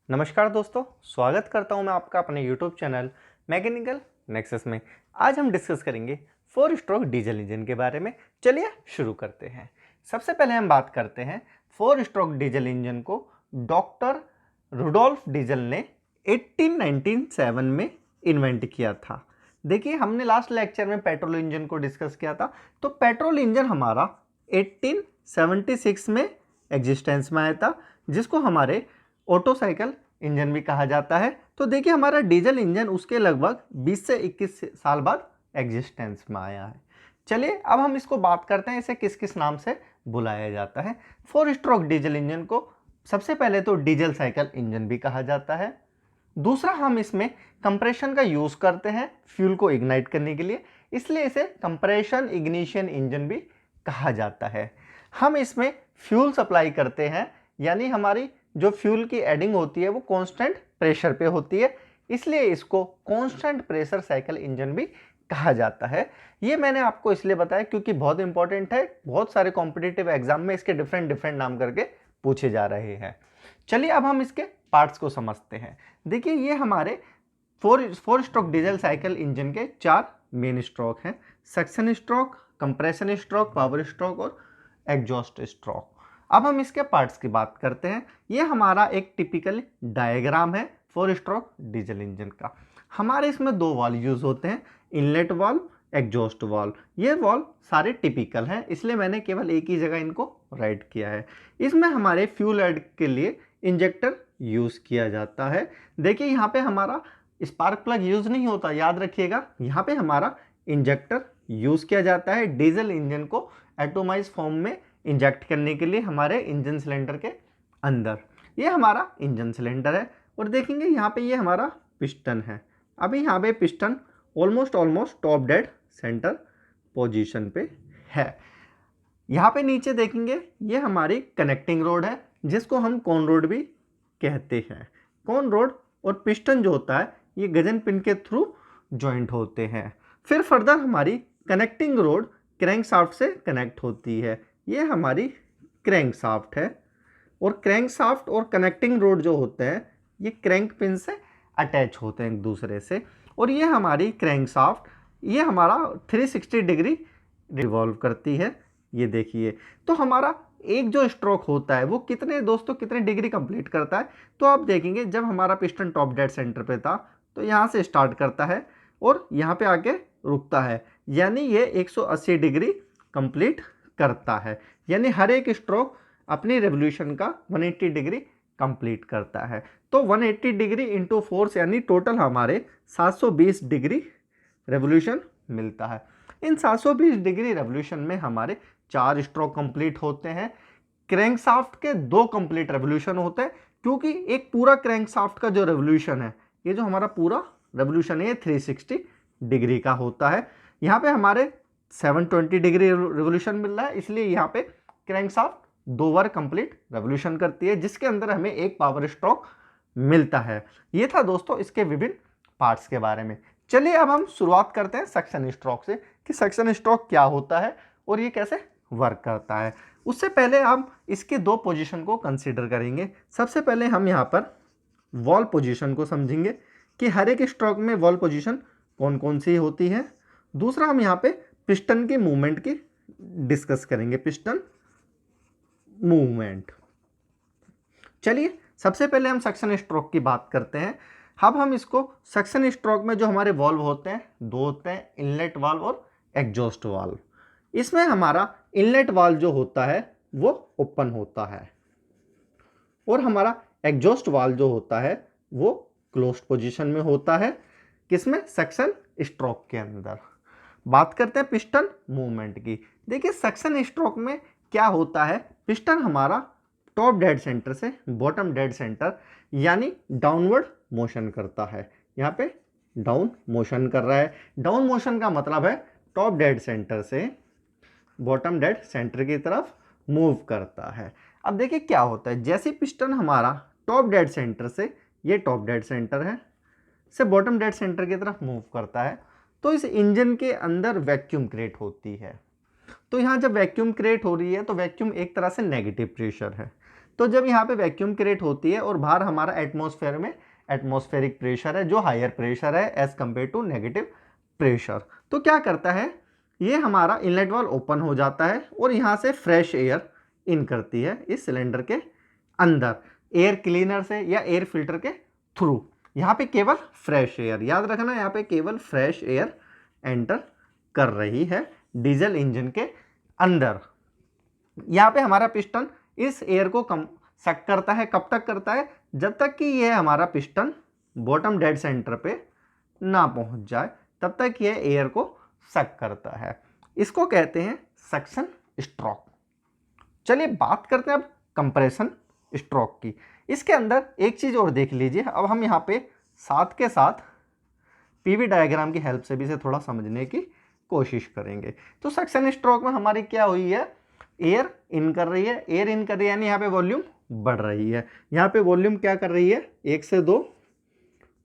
नमस्कार दोस्तों, स्वागत करता हूं मैं आपका अपने YouTube चैनल मैकेनिकल नेक्सस में। आज हम डिस्कस करेंगे 4 स्ट्रोक डीजल इंजन के बारे में। चलिए शुरू करते हैं। सबसे पहले हम बात करते हैं 4 स्ट्रोक डीजल इंजन को डॉक्टर रुडोल्फ डीजल ने 1897 में इन्वेंट किया था। देखिए, हमने लास्ट लेक्चर में पेट्रोल इंजन को डिस्कस किया था, तो पेट्रोल इंजन हमारा 1876 में एग्जिस्टेंस में आया था, जिसको हमारे ऑटो साइकिल इंजन भी कहा जाता है। तो देखिए, हमारा डीजल इंजन उसके लगभग 20 से 21 साल बाद एग्जिस्टेंस में आया है। चलिए अब हम इसको बात करते हैं, इसे किस किस नाम से बुलाया जाता है। 4 स्ट्रोक डीजल इंजन को सबसे पहले तो डीजल साइकिल इंजन भी कहा जाता है। दूसरा, हम इसमें कंप्रेशन का यूज करते हैं फ्यूल को इग्नाइट करने के लिए, इसलिए इसे कंप्रेशन इग्निशन इंजन भी कहा जाता है। हम इसमें फ्यूल सप्लाई करते हैं, यानी हमारी जो फ्यूल की एडिंग होती है वो कांस्टेंट प्रेशर पे होती है, इसलिए इसको कांस्टेंट प्रेशर साइकिल इंजन भी कहा जाता है। ये मैंने आपको इसलिए बताया क्योंकि बहुत इंपॉर्टेंट है, बहुत सारे कॉम्पिटिटिव एग्जाम में इसके डिफरेंट नाम करके पूछे जा रहे हैं। चलिए अब हम इसके पार्ट्स को समझते हैं। देखिए, ये हमारे 4 स्ट्रोक डीजल साइकिल इंजन के 4 मेन स्ट्रोक हैं: suction stroke, compression stroke, power stroke और एग्जॉस्ट स्ट्रोक। अब हम इसके पार्ट्स की बात करते हैं। ये हमारा एक टिपिकल डायग्राम है 4 स्ट्रोक डीजल इंजन का। हमारे इसमें 2 वाल्व यूज होते हैं, इनलेट वाल्व, एग्जॉस्ट वाल्व। ये वाल्व सारे टिपिकल हैं, इसलिए मैंने केवल एक ही जगह इनको राइट किया है। इसमें हमारे फ्यूल ऐड के लिए इंजेक्टर यूज किया जाता है। देखिए, यहाँ पे हमारा स्पार्क प्लग यूज नहीं होता, याद रखिएगा। यहाँ पे हमारा इंजेक्टर यूज किया जाता है डीजल इंजन को एटोमाइज फॉर्म में इंजेक्ट करने के लिए हमारे इंजन सिलेंडर के अंदर। ये हमारा इंजन सिलेंडर है और देखेंगे यहाँ पे ये हमारा पिस्टन है। अभी यहाँ पे piston almost top dead centre position पे है। यहाँ पे नीचे देखेंगे ये हमारी कनेक्टिंग रोड है, जिसको हम कॉन रोड भी कहते हैं। कॉन रोड और पिस्टन जो होता है ये गजन पिन के थ्रू ज्वाइंट होते हैं। फिर फर्दर हमारी कनेक्टिंग रोड क्रैंक शाफ्ट से कनेक्ट होती है। ये हमारी क्रैंक शाफ्ट है और क्रैंक शाफ्ट और कनेक्टिंग रोड जो होते हैं ये क्रैंक पिन से अटैच होते हैं एक दूसरे से। और ये हमारी क्रैंक शाफ्ट ये हमारा 360 डिग्री रिवॉल्व करती है। ये देखिए, तो हमारा एक जो स्ट्रोक होता है वो कितने डिग्री कंप्लीट करता है। तो आप देखेंगे, जब हमारा पिस्टन टॉप डेड सेंटर पे था तो यहाँ से स्टार्ट करता है और यहाँ पे आके रुकता है, यानी ये 180 डिग्री कंप्लीट करता है। यानी हर एक स्ट्रोक अपनी रेवोल्यूशन का 180 डिग्री कंप्लीट करता है। तो 180 डिग्री इंटू फोर्स यानी टोटल हमारे 720 डिग्री रेवोल्यूशन मिलता है। इन 720 डिग्री रेवोल्यूशन में हमारे 4 स्ट्रोक कंप्लीट होते हैं। क्रैंकशाफ्ट के 2 कंप्लीट रेवोल्यूशन होते हैं, क्योंकि एक पूरा क्रैंकशाफ्ट का जो रेवोल्यूशन है, ये जो हमारा पूरा रेवोल्यूशन है 360 डिग्री का होता है। यहाँ पे हमारे 720 डिग्री रेवोल्यूशन मिल रहा है, इसलिए यहाँ पे क्रैंकशाफ्ट 2 बार कंप्लीट रेवोल्यूशन करती है, जिसके अंदर हमें एक पावर स्ट्रोक मिलता है। ये था दोस्तों इसके विभिन्न पार्ट्स के बारे में। चलिए अब हम शुरुआत करते हैं सक्शन स्ट्रोक से, कि सक्शन स्ट्रोक क्या होता है और ये कैसे वर्क करता है। उससे पहले हम इसके 2 पोजीशन को कंसीडर करेंगे। सबसे पहले हम यहाँ पर वॉल पोजीशन को समझेंगे कि हर एक स्ट्रोक में वॉल पोजीशन कौन कौन सी होती है। दूसरा, हम यहाँ पे पिस्टन की मूवमेंट की डिस्कस करेंगे, पिस्टन मूवमेंट। चलिए सबसे पहले हम सक्शन स्ट्रोक की बात करते हैं। अब हम इसको सक्शन स्ट्रोक में जो हमारे वाल्व होते हैं 2 होते हैं, इनलेट वाल्व और एग्जॉस्ट वाल्व। इसमें हमारा इनलेट वाल्व जो होता है वो ओपन होता है और हमारा एग्जॉस्ट वाल्व जो होता है वो क्लोज्ड पोजीशन में होता है। किसमें? सक्शन स्ट्रोक के अंदर। बात करते हैं पिस्टन मूवमेंट की। देखिए, सक्शन स्ट्रोक में क्या होता है, पिस्टन हमारा टॉप डेड सेंटर से बॉटम डेड सेंटर यानी डाउनवर्ड मोशन करता है। यहाँ पे डाउन मोशन कर रहा है। डाउन मोशन का मतलब है टॉप डेड सेंटर से बॉटम डेड सेंटर की तरफ मूव करता है। अब देखिए क्या होता है, जैसे पिस्टन हमारा टॉप डेड सेंटर से, ये टॉप डेड सेंटर है, से बॉटम डेड सेंटर की तरफ मूव करता है, तो इस इंजन के अंदर वैक्यूम क्रिएट होती है। तो यहाँ जब वैक्यूम क्रिएट हो रही है तो वैक्यूम एक तरह से नेगेटिव प्रेशर है। तो जब यहाँ पे वैक्यूम क्रिएट होती है और बाहर हमारा एटमॉस्फेयर में एटमॉस्फेरिक प्रेशर है जो हायर प्रेशर है as compare to negative pressure, तो क्या करता है ये हमारा इनलेट वाल्व ओपन हो जाता है और यहाँ से फ्रेश एयर इन करती है इस सिलेंडर के अंदर एयर क्लीनर से या एयर फिल्टर के थ्रू। यहाँ पे केवल फ्रेश एयर, याद रखना यहाँ पे केवल फ्रेश एयर एंटर कर रही है डीजल इंजन के अंदर। यहाँ पे हमारा पिस्टन इस एयर को कम सक करता है, कब तक करता है, जब तक कि यह हमारा पिस्टन बॉटम डेड सेंटर पे ना पहुंच जाए तब तक यह एयर को सक करता है। इसको कहते हैं सक्शन स्ट्रोक। चलिए बात करते हैं अब कंप्रेशन स्ट्रोक की। इसके अंदर एक चीज और देख लीजिए, अब हम यहाँ पे साथ के साथ पीवी डायग्राम की हेल्प से भी इसे थोड़ा समझने की कोशिश करेंगे। तो सक्शन स्ट्रोक में हमारी क्या हुई है, एयर इन कर रही है, एयर इन कर रही है यानी यहाँ पे वॉल्यूम बढ़ रही है, यहाँ पे वॉल्यूम क्या कर रही है 1 से 2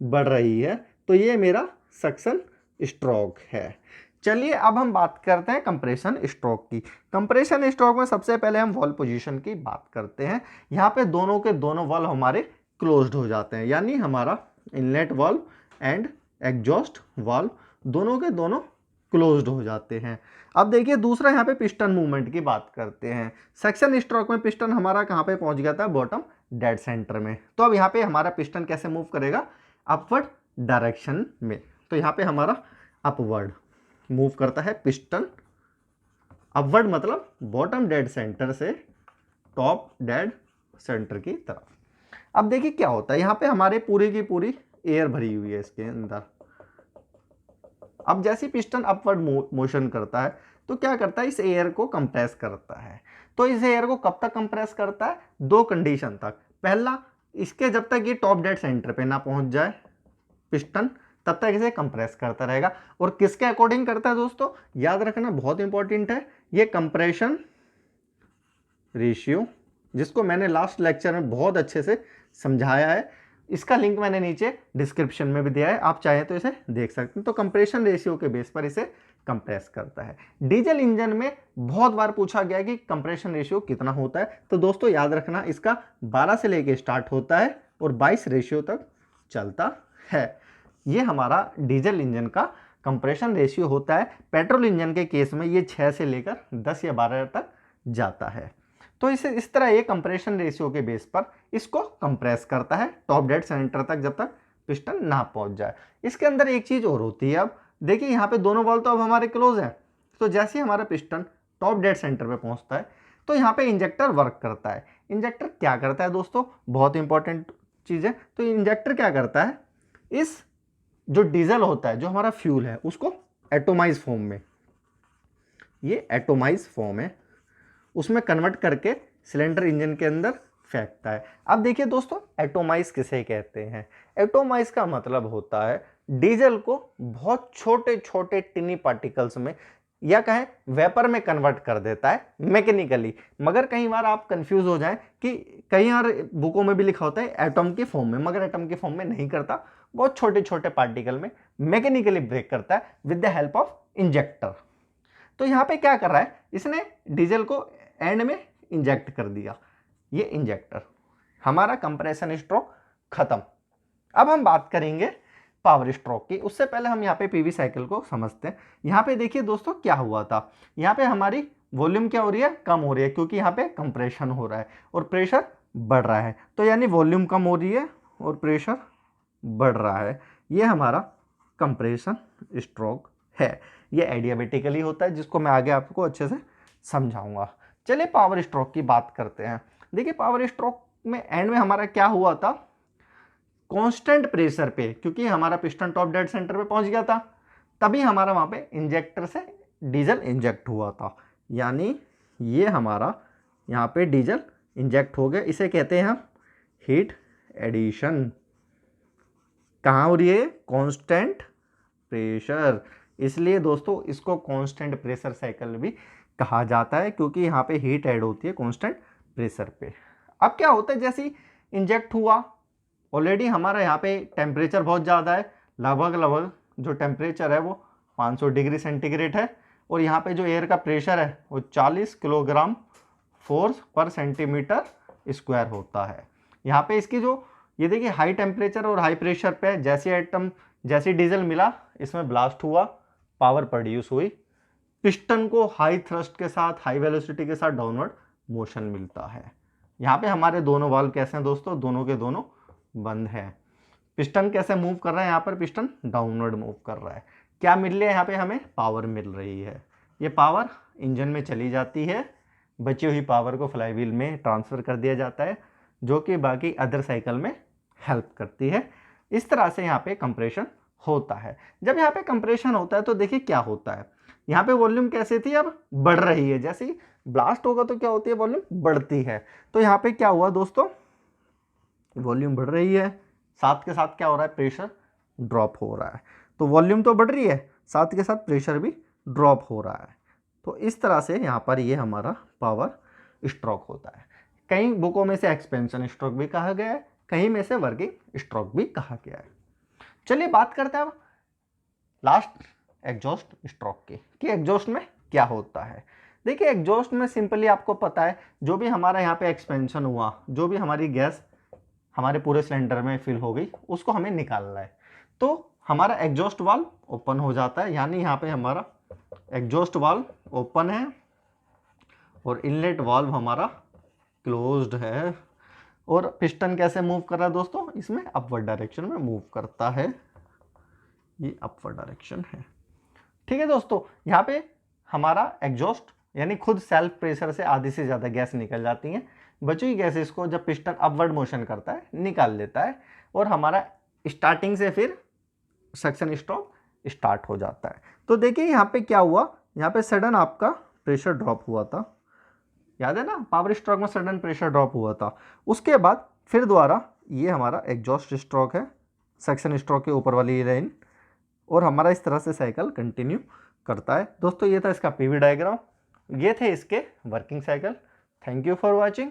बढ़ रही है, तो ये मेरा सक्शन स्ट्रोक है। चलिए अब हम बात करते हैं कंप्रेशन स्ट्रोक की। कंप्रेशन स्ट्रोक में सबसे पहले हम वॉल्व पोजीशन की बात करते हैं। यहाँ पे दोनों के दोनों वॉल्व हमारे क्लोज्ड हो जाते हैं, यानी हमारा inlet valve and exhaust valve दोनों के दोनों क्लोज्ड हो जाते हैं। अब देखिए दूसरा यहाँ पे पिस्टन मूवमेंट की बात करते हैं। सेक्शन स्ट्रोक में पिस्टन हमारा कहाँ पे पहुंच गया था, बॉटम डेड सेंटर में। तो अब यहाँ पे हमारा पिस्टन कैसे मूव करेगा, अपवर्ड डायरेक्शन में। तो यहाँ पे हमारा अपवर्ड मूव करता है पिस्टन, अपवर्ड मतलब बॉटम डेड सेंटर से टॉप डेड सेंटर की तरफ। अब देखिए क्या होता है, यहाँ पे हमारे पूरी की पूरी एयर भरी हुई है इसके अंदर। अब जैसे पिस्टन अपवर्ड मोशन करता है तो क्या करता है, इस एयर को कंप्रेस करता है। तो इस एयर को कब तक कंप्रेस करता है, 2 कंडीशन तक। पहला, इसके जब तक ये टॉप डेड सेंटर पे ना पहुंच जाए पिस्टन तब तक इसे कंप्रेस करता रहेगा। और किसके अकॉर्डिंग करता है दोस्तों, याद रखना बहुत इंपॉर्टेंट है, ये कंप्रेशन रेशियो जिसको मैंने लास्ट लेक्चर में बहुत अच्छे से समझाया है, इसका लिंक मैंने नीचे डिस्क्रिप्शन में भी दिया है, आप चाहें तो इसे देख सकते हैं। तो कंप्रेशन रेशियो के बेस पर इसे कंप्रेस करता है। डीजल इंजन में बहुत बार पूछा गया कि कंप्रेशन रेशियो कितना होता है, तो दोस्तों याद रखना इसका 12 से लेके स्टार्ट होता है और 22 रेशियो तक चलता है। ये हमारा डीजल इंजन का कंप्रेशन रेशियो होता है। पेट्रोल इंजन के केस में ये 6 से लेकर 10 या 12 तक जाता है। तो इस तरह ये कंप्रेशन रेशियो के बेस पर इसको कंप्रेस करता है टॉप डेड सेंटर तक जब तक पिस्टन ना पहुंच जाए। इसके अंदर एक चीज और होती है, अब देखिए यहाँ पे दोनों वाल्व तो अब हमारे क्लोज हैं, तो जैसे ही हमारा पिस्टन टॉप डेड सेंटर पे पहुंचता है तो यहाँ पे इंजेक्टर वर्क करता है। इंजेक्टर क्या करता है दोस्तों, बहुत इंपॉर्टेंट चीज है। तो इंजेक्टर क्या करता है, इस जो डीजल होता है जो हमारा फ्यूल है उसको एटोमाइज फॉर्म में, ये एटोमाइज फॉर्म है, उसमें कन्वर्ट करके सिलेंडर इंजन के अंदर फेंकता है। अब देखिए दोस्तों एटोमाइज किसे कहते हैं, एटोमाइज का मतलब होता है डीजल को बहुत छोटे छोटे टिनी पार्टिकल्स में या कहें वेपर में कन्वर्ट कर देता है मैकेनिकली। मगर कई बार आप कंफ्यूज हो जाएं कि कई बार बुकों में भी लिखा होता है एटम की फॉर्म में, मगर एटम की फॉर्म में नहीं करता, बहुत छोटे छोटे पार्टिकल में मैकेनिकली ब्रेक करता है with the help of injector. तो यहाँ पे क्या कर रहा है, इसने डीजल को एंड में इंजेक्ट कर दिया, ये इंजेक्टर, हमारा कंप्रेशन स्ट्रोक खत्म। अब हम बात करेंगे पावर स्ट्रोक की, उससे पहले हम यहाँ पे पीवी साइकिल को समझते हैं। यहाँ पे देखिए दोस्तों क्या हुआ था, यहाँ पे हमारी वॉल्यूम क्या हो रही है, कम हो रही है, क्योंकि यहाँ पे कंप्रेशन हो रहा है और प्रेशर बढ़ रहा है। तो यानी वॉल्यूम कम हो रही है और प्रेशर बढ़ रहा है, ये हमारा कंप्रेशन स्ट्रोक है। ये एडियाबेटिकली होता है जिसको मैं आगे आपको अच्छे से समझाऊंगा। चलिए पावर स्ट्रोक की बात करते हैं। देखिए पावर स्ट्रोक में एंड में हमारा क्या हुआ था, कांस्टेंट प्रेशर पे, क्योंकि हमारा पिस्टन टॉप डेड सेंटर पे पहुंच गया था, तभी हमारा वहां पे इंजेक्टर से डीजल इंजेक्ट हुआ था। यानी ये हमारा यहाँ पे डीजल इंजेक्ट हो गया, इसे कहते हैं हम हीट एडिशन। कहाँ हो रही है, कांस्टेंट प्रेशर, इसलिए दोस्तों इसको कांस्टेंट प्रेशर साइकिल भी कहा जाता है, क्योंकि यहाँ पे हीट ऐड होती है कांस्टेंट प्रेशर पे। अब क्या होता है, जैसे ही इंजेक्ट हुआ ऑलरेडी हमारा यहाँ पे टेम्परेचर बहुत ज़्यादा है, लगभग जो टेम्परेचर है वो 500 डिग्री सेंटीग्रेड है, और यहाँ पे जो एयर का प्रेशर है वो 40 किलोग्राम फोर्स पर सेंटीमीटर स्क्वायर होता है। यहाँ पे इसकी जो ये देखिए हाई टेम्परेचर और हाई प्रेशर पे जैसे डीजल मिला इसमें ब्लास्ट हुआ, पावर प्रोड्यूस हुई, पिस्टन को हाई थ्रस्ट के साथ हाई वेलोसिटी के साथ डाउनवर्ड मोशन मिलता है। यहाँ पे हमारे दोनों वाल्व कैसे हैं दोस्तों, दोनों के दोनों बंद है। पिस्टन कैसे मूव कर रहा है, यहाँ पर पिस्टन डाउनवर्ड मूव कर रहा है। क्या मिल रही है यहाँ पे, हमें पावर मिल रही है। ये पावर इंजन में चली जाती है, बची हुई पावर को फ्लाईव्हील में ट्रांसफर कर दिया जाता है, जो कि बाकी अदर साइकिल में हेल्प करती है। इस तरह से यहाँ पे कंप्रेशन होता है। जब यहाँ पे कंप्रेशन होता है तो देखिए क्या होता है, यहाँ पे वॉल्यूम कैसे थी अब बढ़ रही है, जैसे ही ब्लास्ट होगा तो क्या होती है, वॉल्यूम बढ़ती है। तो यहाँ पे क्या हुआ दोस्तों, वॉल्यूम बढ़ रही है, साथ के साथ क्या हो रहा है, प्रेशर ड्रॉप हो रहा है। तो वॉल्यूम तो बढ़ रही है, साथ के साथ प्रेशर भी ड्रॉप हो रहा है। तो इस तरह से यहाँ पर ये हमारा पावर स्ट्रोक होता है। कई बुकों में से एक्सपेंशन स्ट्रोक भी कहा गया है, कहीं में से वर्किंग स्ट्रोक भी कहा गया है। चलिए बात करते हैं अब लास्ट एग्जॉस्ट स्ट्रोक की, कि एग्जॉस्ट में क्या होता है। देखिए एग्जॉस्ट में सिंपली आपको पता है, जो भी हमारा यहाँ पे एक्सपेंशन हुआ, जो भी हमारी गैस हमारे पूरे सिलेंडर में फिल हो गई, उसको हमें निकालना है। तो हमारा एग्जॉस्ट वाल्व ओपन हो जाता है, यानी यहाँ पे हमारा एग्जॉस्ट वाल्व ओपन है और इनलेट वाल्व हमारा क्लोज्ड है। और पिस्टन कैसे मूव कर रहा है दोस्तों, इसमें अपवर्ड डायरेक्शन में मूव करता है, ये अपवर्ड डायरेक्शन है। ठीक है दोस्तों, यहाँ पे हमारा एग्जॉस्ट यानी खुद सेल्फ प्रेशर से आधी से ज़्यादा गैस निकल जाती है, बची हुई गैसेस को जब पिस्टन अपवर्ड मोशन करता है निकाल लेता है, और हमारा स्टार्टिंग से फिर सक्शन स्ट्रोक स्टार्ट हो जाता है। तो देखिए यहाँ पे क्या हुआ, यहाँ पे सडन आपका प्रेशर ड्रॉप हुआ था, याद है ना, पावर स्ट्रोक में सडन प्रेशर ड्रॉप हुआ था। उसके बाद फिर दोबारा ये हमारा एग्जॉस्ट स्ट्रोक है, सक्शन स्ट्रोक के ऊपर वाली लाइन, और हमारा इस तरह से साइकिल कंटिन्यू करता है। दोस्तों ये था इसका पीवी डायग्राम, ये थे इसके working cycle. Thank you for watching.